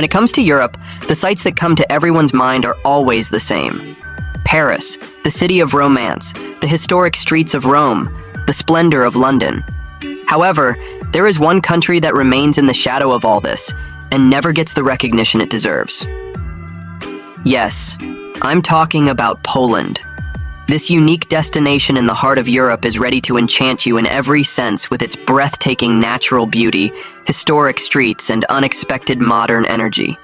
When it comes to Europe, the sights that come to everyone's mind are always the same. Paris, the city of romance, the historic streets of Rome, the splendor of London. However, there is one country that remains in the shadow of all this and never gets the recognition it deserves. Yes, I'm talking about Poland. This unique destination in the heart of Europe is ready to enchant you in every sense with its breathtaking natural beauty, historic streets, and unexpected modern energy.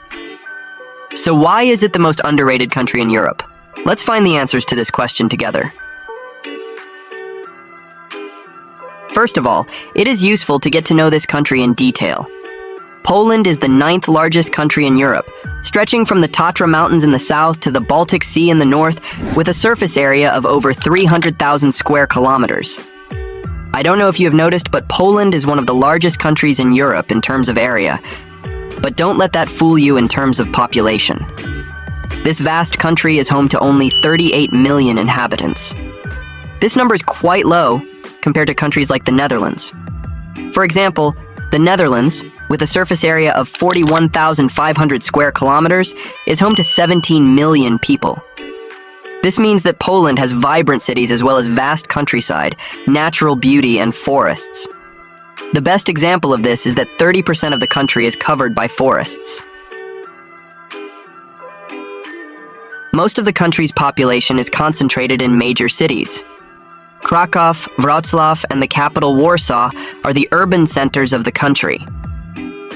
So why is it the most underrated country in Europe? Let's find the answers to this question together. First of all, it is useful to get to know this country in detail. Poland is the 9th largest country in Europe, stretching from the Tatra Mountains in the south to the Baltic Sea in the north, with a surface area of over 300,000 square kilometers. I don't know if you have noticed, but Poland is one of the largest countries in Europe in terms of area. But don't let that fool you in terms of population. This vast country is home to only 38 million inhabitants. This number is quite low compared to countries like the Netherlands. For example, the Netherlands, with a surface area of 41,500 square kilometers, is home to 17 million people. This means that Poland has vibrant cities as well as vast countryside, natural beauty, and forests. The best example of this is that 30% of the country is covered by forests. Most of the country's population is concentrated in major cities. Krakow, Wrocław, and the capital Warsaw are the urban centers of the country.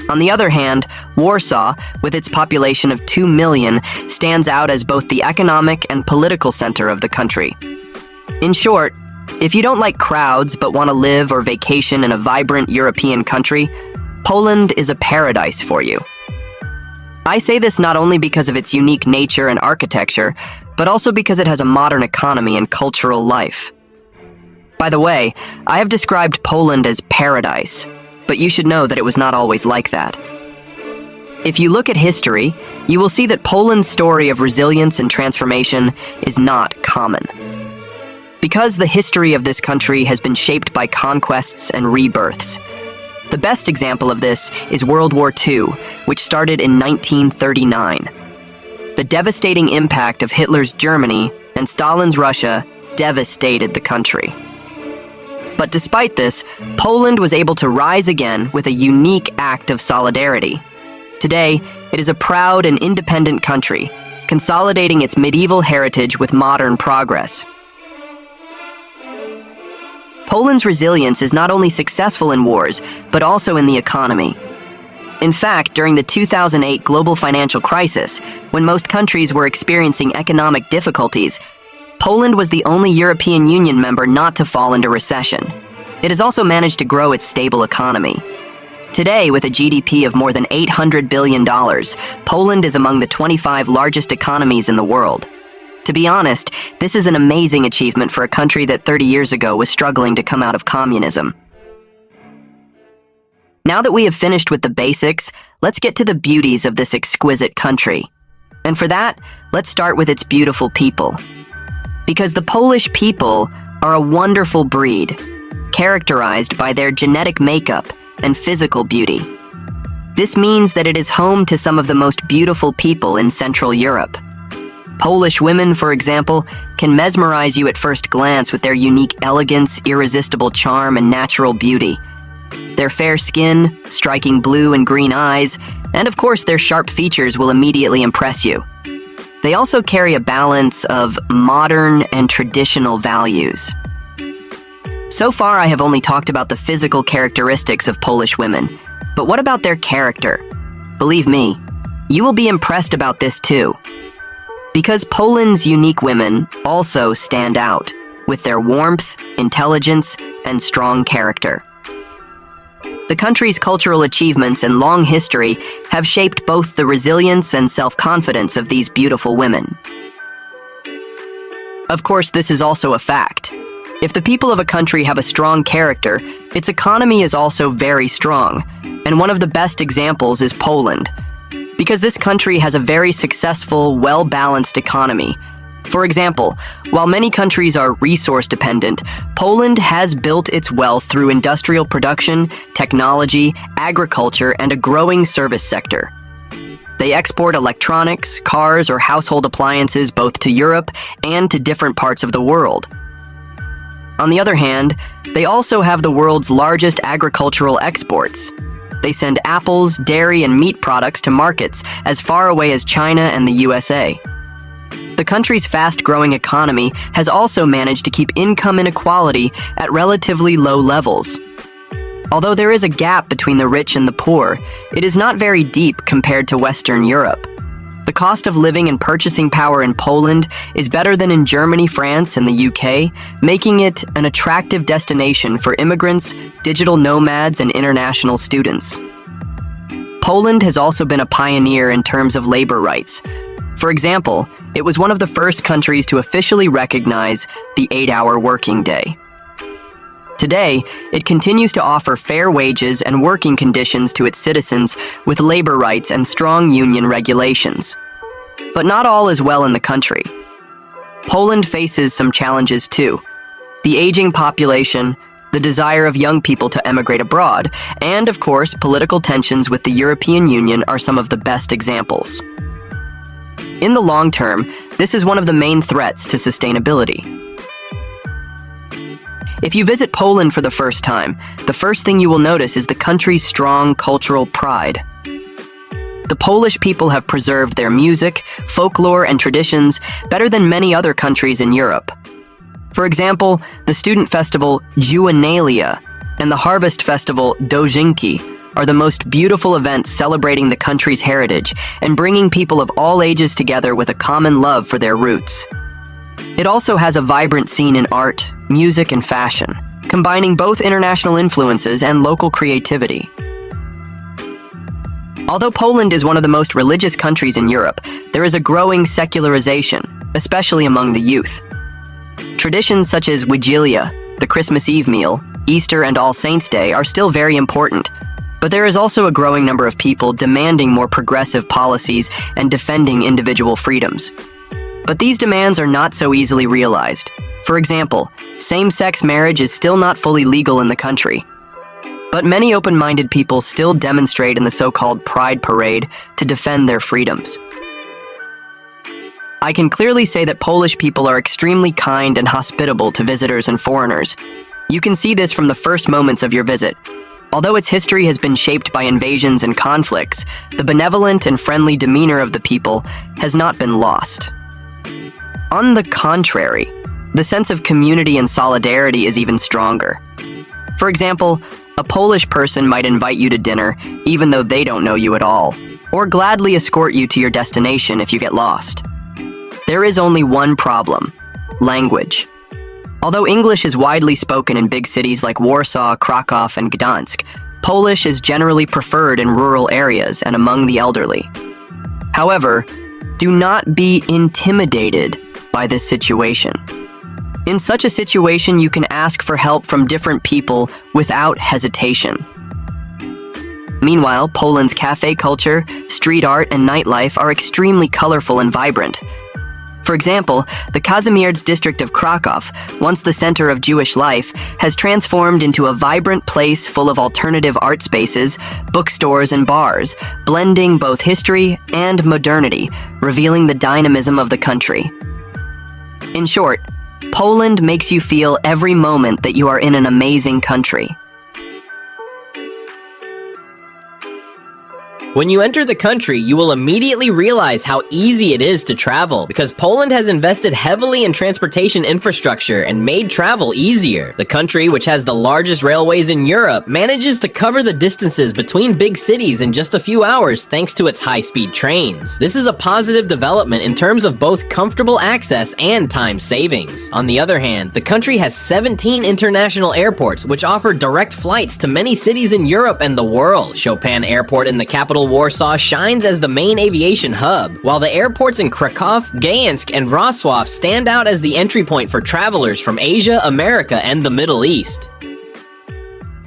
On the other hand, Warsaw, with its population of 2 million, stands out as both the economic and political center of the country. In short, if you don't like crowds but want to live or vacation in a vibrant European country, Poland is a paradise for you. I say this not only because of its unique nature and architecture, but also because it has a modern economy and cultural life. By the way, I have described Poland as paradise, but you should know that it was not always like that. If you look at history, you will see that Poland's story of resilience and transformation is not common. Because the history of this country has been shaped by conquests and rebirths. The best example of this is World War II, which started in 1939. The devastating impact of Hitler's Germany and Stalin's Russia devastated the country. But despite this, Poland was able to rise again with a unique act of solidarity. Today, it is a proud and independent country, consolidating its medieval heritage with modern progress. Poland's resilience is not only successful in wars, but also in the economy. In fact, during the 2008 global financial crisis, when most countries were experiencing economic difficulties, Poland was the only European Union member not to fall into recession. It has also managed to grow its stable economy. Today, with a GDP of more than $800 billion, Poland is among the 25 largest economies in the world. To be honest, this is an amazing achievement for a country that 30 years ago was struggling to come out of communism. Now that we have finished with the basics, let's get to the beauties of this exquisite country. And for that, let's start with its beautiful people. Because the Polish people are a wonderful breed, characterized by their genetic makeup and physical beauty. This means that it is home to some of the most beautiful people in Central Europe. Polish women, for example, can mesmerize you at first glance with their unique elegance, irresistible charm, and natural beauty. Their fair skin, striking blue and green eyes, and of course their sharp features will immediately impress you. They also carry a balance of modern and traditional values. So far, I have only talked about the physical characteristics of Polish women, but what about their character? Believe me, you will be impressed about this too. Because Poland's unique women also stand out with their warmth, intelligence, and strong character. The country's cultural achievements and long history have shaped both the resilience and self-confidence of these beautiful women. Of course, this is also a fact. If the people of a country have a strong character, its economy is also very strong, and one of the best examples is Poland. Because this country has a very successful, well-balanced economy. For example, while many countries are resource-dependent, Poland has built its wealth through industrial production, technology, agriculture, and a growing service sector. They export electronics, cars, or household appliances both to Europe and to different parts of the world. On the other hand, they also have the world's largest agricultural exports. They send apples, dairy, and meat products to markets as far away as China and the USA. The country's fast-growing economy has also managed to keep income inequality at relatively low levels. Although there is a gap between the rich and the poor, it is not very deep compared to Western Europe. The cost of living and purchasing power in Poland is better than in Germany, France, and the UK, making it an attractive destination for immigrants, digital nomads, and international students. Poland has also been a pioneer in terms of labor rights. For example, it was one of the first countries to officially recognize the 8-hour working day. Today, it continues to offer fair wages and working conditions to its citizens with labor rights and strong union regulations. But not all is well in the country. Poland faces some challenges too. The aging population, the desire of young people to emigrate abroad, and of course, political tensions with the European Union are some of the best examples. In the long term, this is one of the main threats to sustainability. If you visit Poland for the first time, the first thing you will notice is the country's strong cultural pride. The Polish people have preserved their music, folklore, and traditions better than many other countries in Europe. For example, the student festival Juvenalia and the harvest festival Dożynki are the most beautiful events celebrating the country's heritage and bringing people of all ages together with a common love for their roots. It also has a vibrant scene in art, music, and fashion, combining both international influences and local creativity. Although Poland is one of the most religious countries in Europe, there is a growing secularization, especially among the youth. Traditions such as Wigilia, the Christmas Eve meal, Easter, and All Saints' Day are still very important, but there is also a growing number of people demanding more progressive policies and defending individual freedoms. But these demands are not so easily realized. For example, same-sex marriage is still not fully legal in the country. But many open-minded people still demonstrate in the so-called Pride Parade to defend their freedoms. I can clearly say that Polish people are extremely kind and hospitable to visitors and foreigners. You can see this from the first moments of your visit. Although its history has been shaped by invasions and conflicts, the benevolent and friendly demeanor of the people has not been lost. On the contrary, the sense of community and solidarity is even stronger. For example, a Polish person might invite you to dinner even though they don't know you at all, or gladly escort you to your destination if you get lost. There is only one problem: language. Although English is widely spoken in big cities like Warsaw, Krakow, and Gdansk, Polish is generally preferred in rural areas and among the elderly. However, do not be intimidated by this situation. In such a situation, you can ask for help from different people without hesitation. Meanwhile, Poland's cafe culture, street art, and nightlife are extremely colorful and vibrant. For example, the Kazimierz district of Krakow, once the center of Jewish life, has transformed into a vibrant place full of alternative art spaces, bookstores, and bars, blending both history and modernity, revealing the dynamism of the country. In short, Poland makes you feel every moment that you are in an amazing country. When you enter the country, you will immediately realize how easy it is to travel because Poland has invested heavily in transportation infrastructure and made travel easier. The country, which has the largest railways in Europe, manages to cover the distances between big cities in just a few hours thanks to its high-speed trains. This is a positive development in terms of both comfortable access and time savings. On the other hand, the country has 17 international airports which offer direct flights to many cities in Europe and the world. Chopin Airport in the capital Warsaw shines as the main aviation hub, while the airports in Krakow, Gdańsk, and Wrocław stand out as the entry point for travelers from Asia, America, and the Middle East.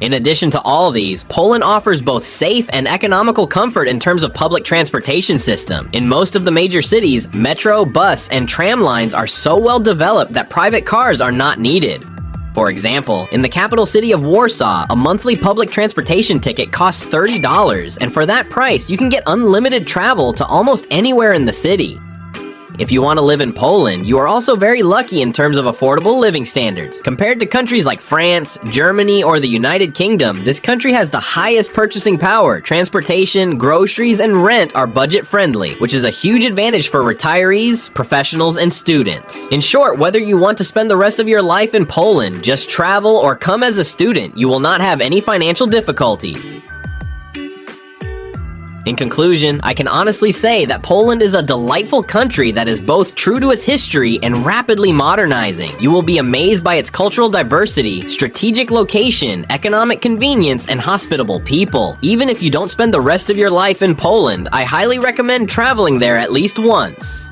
In addition to all these, Poland offers both safe and economical comfort in terms of public transportation system. In most of the major cities, metro, bus, and tram lines are so well developed that private cars are not needed. For example, in the capital city of Warsaw, a monthly public transportation ticket costs $30, and for that price, you can get unlimited travel to almost anywhere in the city. If you want to live in Poland, you are also very lucky in terms of affordable living standards. Compared to countries like France, Germany, or the United Kingdom, this country has the highest purchasing power. Transportation, groceries, and rent are budget-friendly, which is a huge advantage for retirees, professionals, and students. In short, whether you want to spend the rest of your life in Poland, just travel, or come as a student, you will not have any financial difficulties. In conclusion, I can honestly say that Poland is a delightful country that is both true to its history and rapidly modernizing. You will be amazed by its cultural diversity, strategic location, economic convenience, and hospitable people. Even if you don't spend the rest of your life in Poland, I highly recommend traveling there at least once.